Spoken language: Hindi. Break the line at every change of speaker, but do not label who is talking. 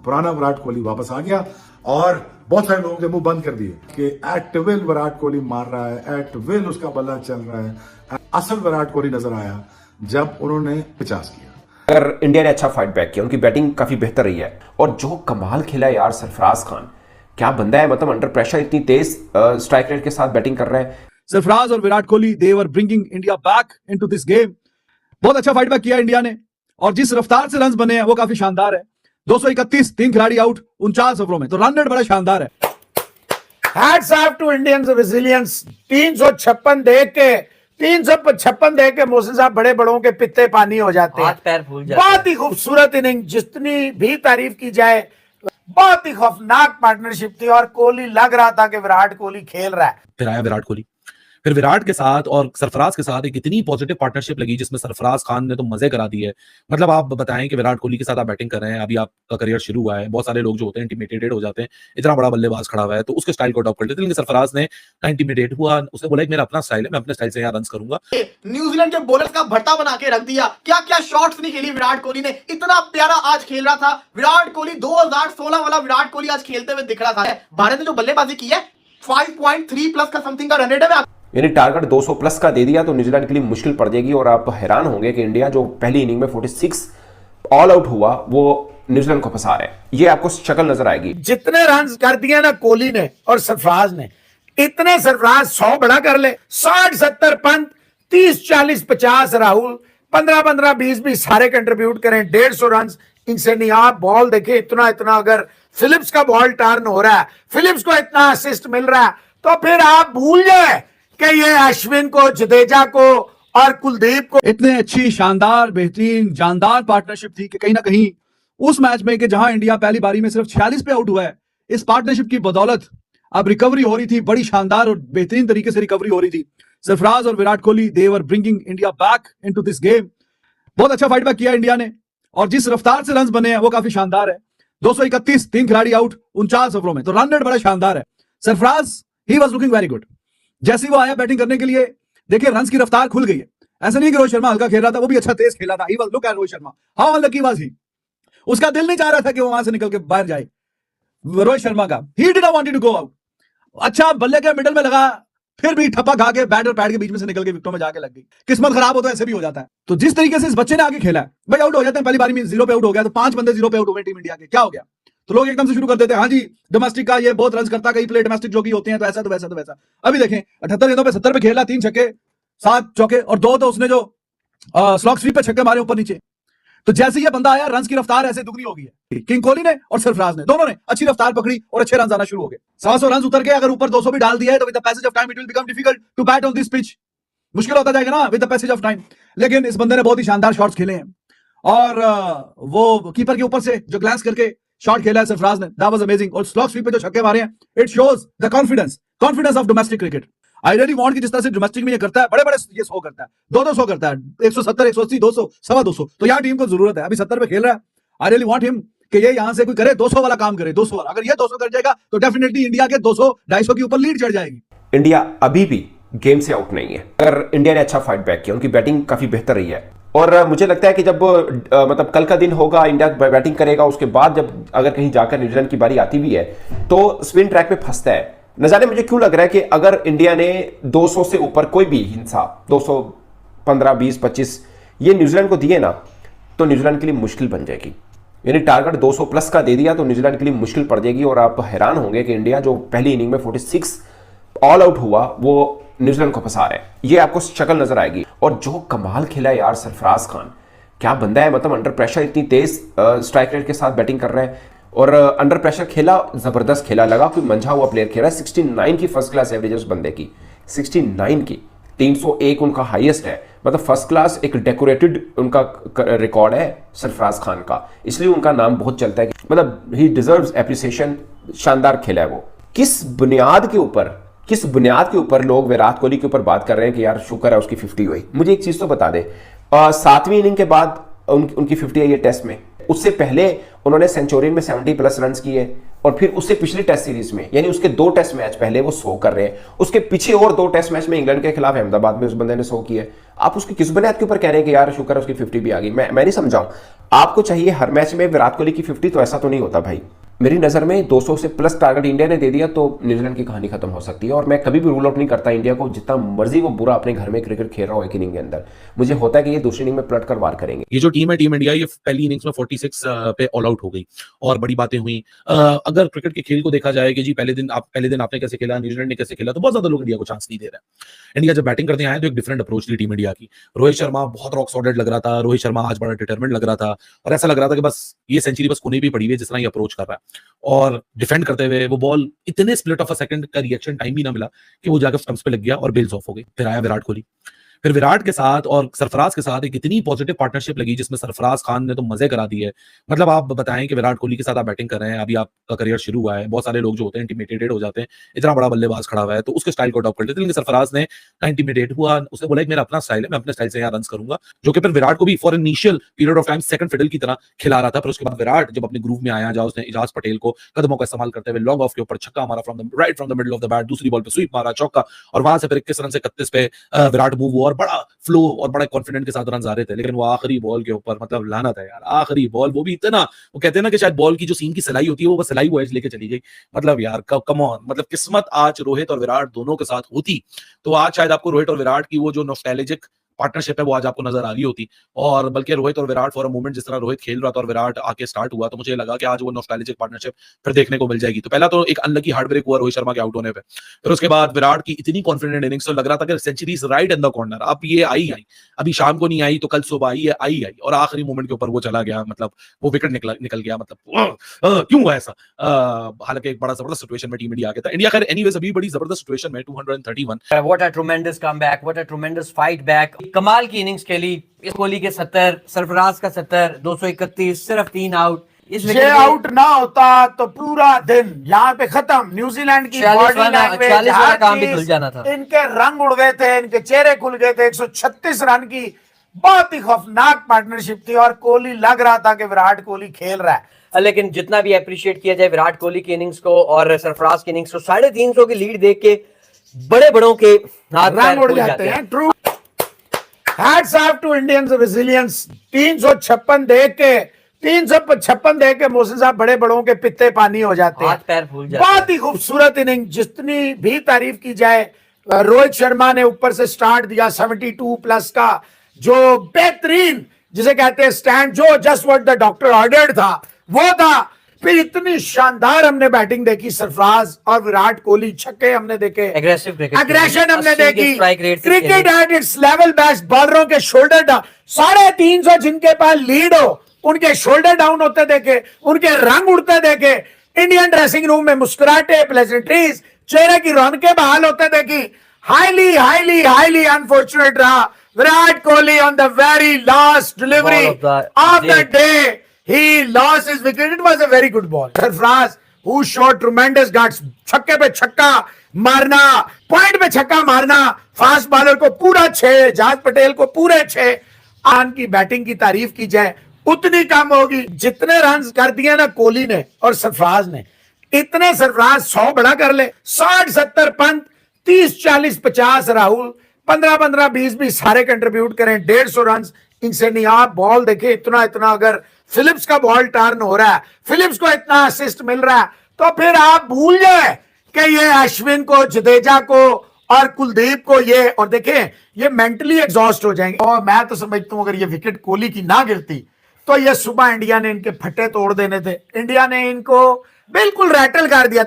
पुराना विराट कोहली वापस आ गया और बहुत सारे लोगों के मुंह बंद कर दिए कि एट विल विराट कोहली मार रहा है, एट विल उसका बल्ला चल रहा है। असल विराट कोहली नजर आया जब उन्होंने 50 किया।
अगर इंडिया ने अच्छा फाइट बैक किया, उनकी बैटिंग काफी बेहतर रही है और जो कमाल खेला यार सरफराज खान, क्या बंदा है, मतलब अंडर प्रेशर इतनी तेज स्ट्राइक रेट के साथ बैटिंग कर रहा है।
सरफराज और Virat Kohli they were bringing India back into this game. बहुत अच्छा फाइट बैक किया इंडिया ने और जिस रफ्तार से रन बने हैं वो काफी शानदार है। 231, 3 खिलाड़ी आउट 49 ओवरों में, तो रन रेट बड़ा शानदार है।
Hats off to Indians resilience. 356 देख के मोहसिन साहब बड़े बड़ों के पित्ते पानी हो जाते हैं,
हाथ पैर फूल जाते हैं।
बहुत ही खूबसूरत इनिंग, जितनी भी तारीफ की जाए बहुत ही खौफनाक पार्टनरशिप थी और कोहली लग रहा था कि विराट कोहली खेल रहा है।
फिर आया विराट कोहली, फिर विराट के साथ और सरफराज के साथ एक इतनी पॉजिटिव पार्टनरशिप लगी जिसमें सरफराज खान ने तो मजे करा दिए। मतलब आप बताएं कि विराट कोहली के साथ आप बैटिंग कर रहे हैं, अभी आपका करियर शुरू हुआ है, बहुत सारे लोग जो होते हैं इंटिमिडेटेड हो जाते हैं, इतना बड़ा बल्लेबाज खड़ा हुआ है तो उसके स्टाइल को अडॉप्ट कर लेते हैं। लेकिन सरफराज ने इंटिमिडेट हुआ, उसने बोला मेरा अपना स्टाइल है, मैं अपने स्टाइल से यहाँ रन करूंगा।
न्यूजीलैंड के बॉलर्स का भट्टा बना के रख दिया। क्या क्या शॉट्स नहीं खेली विराट कोहली ने, इतना प्यारा आज खेल रहा था विराट कोहली। 2016 वाला विराट कोहली आज खेलते हुए दिख रहा था। भारत ने जो बल्लेबाजी की है 5.3 प्लस का समथिंग का रन रेट है,
यानी टारगेट 200 प्लस का दे दिया तो न्यूजीलैंड के लिए मुश्किल पड़ जाएगी। और आप हैरान होंगे कि इंडिया जो पहली इनिंग में 46 ऑल आउट हुआ वो न्यूजीलैंड को फंसा रहे हैं, ये आपको शक्ल नजर आएगी।
जितने रन कर दिए ना कोहली ने और सरफराज ने, इतने सरफराज 100 बड़ा कर ले। 60-70 पंत, 30-40 50 राहुल, 15-15 20-20 सारे कंट्रीब्यूट करें, 150 रन इनसे नहीं। आप बॉल देखे इतना अगर फिलिप्स का बॉल टर्न हो रहा है, फिलिप्स को इतना असिस्ट मिल रहा है, तो फिर आप भूल जाए कि ये अश्विन को, जडेजा को और कुलदीप को।
इतने अच्छी शानदार बेहतरीन जानदार पार्टनरशिप थी कि कहीं ना कहीं उस मैच में कि जहां इंडिया पहली बारी में सिर्फ 46 पे आउट हुआ है, इस पार्टनरशिप की बदौलत अब रिकवरी हो रही थी, बड़ी शानदार और बेहतरीन तरीके से रिकवरी हो रही थी। सरफराज और Virat Kohli they were bringing India back into this game. बहुत अच्छा फाइट बैक किया इंडिया ने और जिस रफ्तार से रन बने हैं वो काफी शानदार है। 231, 3 खिलाड़ी आउट 49 ओवरों में, तो रन रेट बड़ा शानदार है। Sarfaraz he was looking very good. जैसे वो आया बैटिंग करने के लिए, देखिए रन की रफ्तार खुल गई है। ऐसा नहीं कि रोहित शर्मा हल्का खेल रहा था, वो भी अच्छा तेज खेला था। He was, look at Rohit Sharma, how unlucky was he. उसका दिल नहीं चाह रहा था कि वो वहां से निकल के बाहर जाए, रोहित शर्मा का। He did not want to go out. अच्छा बल्ले के मिडल में लगा, फिर भी ठप्पा खा के बैट और पैड के बीच में से निकल के विकेटों में जाके लग गई। किस्मत खराब हो तो ऐसे भी हो जाता है। तो जिस तरीके से इस बच्चे ने आगे खेला है, भाई आउट हो जाते हैं पहली बारी में, 0 पे आउट हो गया तो 5 बंदे 0 पे आउट हो गए टीम इंडिया के, क्या हो गया? तो लोग एकदम से शुरू कर देते हैं, हाँ जी डोमेस्टिक का ये बहुत रन करता, कई प्ले डोमेस्टिक जो भी होते हैं तो ऐसा तो वैसा तो वैसा। अभी देखें 78 गेंदों पे 70 पे खेला, 3 छक्के 7 चौके और 2 तो उसने जो स्लॉग स्वीप पे छक्के मारे ऊपर नीचे। तो जैसे ये बंदा आया, रन की रफ्तार ऐसे दुगनी हो गई है। किंग कोहली ने और सरफराज ने, दोनों ने अच्छी रफ्तार पकड़ी और अच्छे रन आना शुरू हो गए। 700 रन उतर के अगर ऊपर 200 भी डाल दिया है तो with the passage of time it will become difficult to bat on this pitch. मुश्किल होता जाएगा ना with the passage of time. लेकिन इस बंदे ने बहुत ही शानदार शॉट्स खेले हैं और वो कीपर के ऊपर से जो ग्लांस करके शॉट खेला है सरफराज ने, दैट वाज अमेजिंग। और स्लॉग स्वीप पे जो छक्के मारे हैं, it shows the confidence of domestic cricket. I really want कि जिस तरह से डोमेस्टिक में ये करता है, बड़े ये 100 करता है, 200 करता है, 170 180 200 250, तो यार टीम को जरूरत है। अभी 70 पे खेल रहा है, आई रियली वांट हिम कि ये यहां से कोई करे 200 वाला काम करे, 200 वाला। अगर ये 200 कर जाएगा तो डेफिनेटली इंडिया के 200 250 के ऊपर लीड चढ़ जाएगी।
इंडिया अभी भी गेम से आउट नहीं है। अगर इंडिया ने अच्छा फाइट बैक किया, उनकी बैटिंग काफी बेहतर रही है और मुझे लगता है कि जब मतलब कल का दिन होगा, इंडिया बैटिंग करेगा, उसके बाद जब अगर कहीं जाकर न्यूजीलैंड की बारी आती भी है तो स्पिन ट्रैक पे फंसता है। न जाने मुझे क्यों लग रहा है कि अगर इंडिया ने 200 से ऊपर कोई भी हिंसा 215 20 25 ये न्यूजीलैंड को दिए ना तो न्यूजीलैंड के लिए मुश्किल बन जाएगी। यानी टारगेट 200 प्लस का दे दिया तो न्यूजीलैंड के लिए मुश्किल पड़ जाएगी। और आप हैरान होंगे कि इंडिया जो पहली इनिंग में 46 ऑल आउट हुआ वो न्यूजीलैंड को फंसा रहे हैं, ये आपको शक्ल नजर आएगी। और जो कमाल खेला यार सरफराज खान, क्या बंदा है, मतलब अंडर प्रेशर इतनी तेज स्ट्राइक रेट के साथ बैटिंग कर रहा है और अंडर प्रेशर खेला, जबरदस्त खेला, लगा कोई मंझा हुआ प्लेयर खेला। 69 की फर्स्ट क्लास एवरेज उस बंदे की, 69 की, 301 उनका हाईएस्ट है। मतलब फर्स्ट क्लास एक डेकोरेटेड उनका रिकॉर्ड है सरफराज खान का, इसलिए उनका नाम बहुत चलता है। मतलब ही डिजर्व्स एप्रिसिएशन, शानदार खेला है वो। किस बुनियाद के ऊपर लोग विराट कोहली के ऊपर बात कर रहे हैं कि यार शुक्र है उसकी 50 हुई। मुझे एक चीज तो बता दे, 7वीं इनिंग के बाद उनकी 50 आई है टेस्ट में, उससे पहले उन्होंने सेंचुरियन में 70 प्लस रन किए और फिर उससे पिछली टेस्ट सीरीज में, यानी उसके 2 टेस्ट मैच पहले वो 100 कर रहे हैं, उसके पीछे और 2 टेस्ट मैच में इंग्लैंड के खिलाफ अहमदाबाद में उस बंदे ने 100 किए। आप उसकी किस बुनियाद के ऊपर कह रहे हैं कि यार शुक्र है उसकी 50 भी आ गई? मैं नहीं समझाऊं। आपको चाहिए हर मैच में विराट कोहली की 50, तो ऐसा तो नहीं होता भाई। मेरी नज़र में 200 से प्लस टारगेट इंडिया ने दे दिया तो न्यूजीलैंड की कहानी खत्म हो सकती है। और मैं कभी भी रूल आउट नहीं करता इंडिया को, जितना मर्जी वो बुरा अपने घर में क्रिकेट खेल रहा हो एक इनिंग के अंदर, मुझे होता है कि ये दूसरी इनिंग में पलट कर वार करेंगे।
ये जो टीम है टीम इंडिया, ये पहली इनिंग्स में 46 पे ऑल आउट हो गई और बड़ी बातें हुई। अगर क्रिकेट के खेल को देखा जाए कि जी पहले दिन आपने कैसे खेला, न्यूजीलैंड ने कैसे खेला, तो बहुत ज्यादा लोग इंडिया को चांस नहीं दे रहे हैं। इंडिया जब बैटिंग करते आए तो एक डिफरेंट अप्रोच थी टीम इंडिया की। रोहित शर्मा बहुत रॉक सॉलिड लग रहा था, रोहित शर्मा आज बड़ा डिटरमिनेड लग रहा था और ऐसा लग रहा था कि बस ये सेंचुरी बस कोने भी पड़ी हुई है जिस तरह ये अप्रोच कर रहा है। और डिफेंड करते हुए वो बॉल इतने स्प्लिट ऑफ अ सेकंड का रिएक्शन टाइम भी ना मिला कि वो जाकर स्टंप्स पे लग गया और बेल्स ऑफ हो गई। फिर आया विराट कोहली, फिर विराट के साथ और सरफराज के साथ एक इतनी पॉजिटिव पार्टनरशिप लगी जिसमें सरफराज खान ने तो मजे करा दिए। मतलब आप बताएं कि विराट कोहली के साथ आप बैटिंग कर रहे हैं, अभी आपका करियर शुरू हुआ है, बहुत सारे लोग जो होते हैं इंटिमिडेटेड हो जाते हैं, इतना बड़ा बल्लेबाज खड़ा हुआ है तो उसके स्टाइल को अडॉप्ट कर लेते हैं। लेकिन सरफराज ने इंटिमिडेट हुआ, उसने बोला कि मेरा अपना स्टाइल है, मैं अपने स्टाइल से यहाँ रन करूंगा, जो कि फिर विराट को भी for initial period of time second fiddle की तरह खिला रहा था। फिर उसके बाद विराट जब अपने ग्रूव में आया, जहाँ उसने इजाज पटेल को कदमों का इस्तेमाल करते हुए लॉन्ग ऑफ के ऊपर छक्का मारा from the middle of the bat, दूसरी बॉल पे स्वीप मारा चौका, और वहां से फिर 21 रन से 31 पे विराट मूव हुआ और बड़ा फ्लो और बड़ा कॉन्फिडेंट के साथ रन आ रहे थे। लेकिन वो आखिरी बॉल के ऊपर मतलब लानत है यार, आखिरी बॉल वो भी इतना, वो कहते हैं ना कि शायद बॉल की जो सीम की सिलाई होती है वो बस सिलाई वो एज लेके चली गई। मतलब यार कम ऑन, मतलब किस्मत आज रोहित और विराट दोनों के साथ होती तो आज शायद आपको रोहित और विराट की वो जो नॉस्टैल्जिक पार्टनरशिप है वो आज आपको नजर आ रही होती। और बल्कि रोहित और विराट फॉर अ मोमेंट जिस तरह रोहित खेल रहा था और विराट आके स्टार्ट हुआ तो मुझे लगा कि आज वो नॉस्टैल्जिक पार्टनरशिप फिर देखने को मिल जाएगी। तो पहला तो एक अनलकी हार्ट ब्रेक हुआ रोहित शर्मा के आउट होने पे, फिर उसके बाद विराट की इतनी कॉन्फिडेंट इनिंग्स तो लग रहा था कि century is right in the corner. अब ये आई अभी शाम को नहीं आई तो कल सुबह आई और आखिरी मोमेंट के ऊपर वो चला गया, मतलब वो विकेट निकल गया। मतलब क्यों हुआ ऐसा? हालांकि एक बड़ा जबरदस्त सिचुएशन में टीम इंडिया आ गया था। इंडिया खैर एनीवेज अभी बड़ी जबरदस्त सिचुएशन में 231।
What a tremendous comeback, what a tremendous fight back. कमाल की इनिंग्स खेली, इस कोहली के 70, सरफराज का 70, 231, सिर्फ 3 आउट। इस
ये आउट ना होता तो पूरा दिन यहाँ पे खत्म। न्यूजीलैंड की
40 वाला काम भी धुल जाना था।
इनके रंग उड़ गए थे, इनके चेहरे खुल गए थे। 136 रन की बहुत ही खौफनाक पार्टनरशिप थी और कोहली लग रहा था कि विराट कोहली खेल रहा है।
लेकिन जितना भी अप्रिशिएट किया जाए विराट कोहली की इनिंग्स को और सरफराज की इनिंग्स को, 350 की लीड देख के बड़ों के हाथ
रंग उड़ जाते हैं। True, hats off to Indians resilience. 356 देख के मोहसिन साहब बड़ों के पित्ते पानी हो जाते हैं,
हाथ पैर फूल जाते हैं।
बहुत ही खूबसूरत इनिंग, जितनी भी तारीफ की जाए। रोहित शर्मा ने ऊपर से स्टार्ट दिया 72 प्लस का, जो बेहतरीन जिसे कहते हैं स्टैंड, जो just what the doctor ordered था वो था। फिर इतनी शानदार हमने बैटिंग देखी, सरफराज और विराट कोहली, छक्के हमने देखे, एग्रेशन हमने देखी, cricket at its level best. बॉलरों के शोल्डर डाउन, 350 जिनके पास लीड हो उनके शोल्डर डाउन होते देखे, उनके रंग उड़ते देखे, इंडियन ड्रेसिंग रूम में मुस्कुराहटे, प्लेजेंट्रीज, चेहरे की रौनकें बहाल होते देखी। हाईली अनफॉर्चुनेट रहा Virat Kohli on the very last delivery of the day. He lost his wicket. It was a very good ball. Sarfraz, who showed tremendous guts, छक्के पे छक्का मारना, पॉइंट पे छक्का मारना, फास्ट बॉलर को पूरा 6, जहाज पटेल को पूरे 6। आन की बैटिंग की तारीफ की जाए उतनी कम होगी। जितने रन कर दिए ना कोहली ने और सरफराज ने, इतने सरफराज 100 बड़ा कर ले। 60-70 पंत, 30-40 50 राहुल, 15-15 20 सारे कंट्रीब्यूट करें, 150 रन इनसे नहीं। आप बॉल देखे इतना अगर फिलिप्स का बॉल टर्न हो रहा है, फिलिप्स को इतना असिस्ट मिल रहा है, तो फिर आप भूल जाए कि ये अश्विन को, जडेजा को और कुलदीप को ये, और देखें ये मेंटली एग्जॉस्ट हो जाएंगे। और मैं तो समझता हूं अगर ये विकेट कोहली की ना गिरती तो ये सुबह इंडिया ने इनके फट्टे तोड़ देने थे। इंडिया ने इनको बिल्कुल रैटल कर दिया।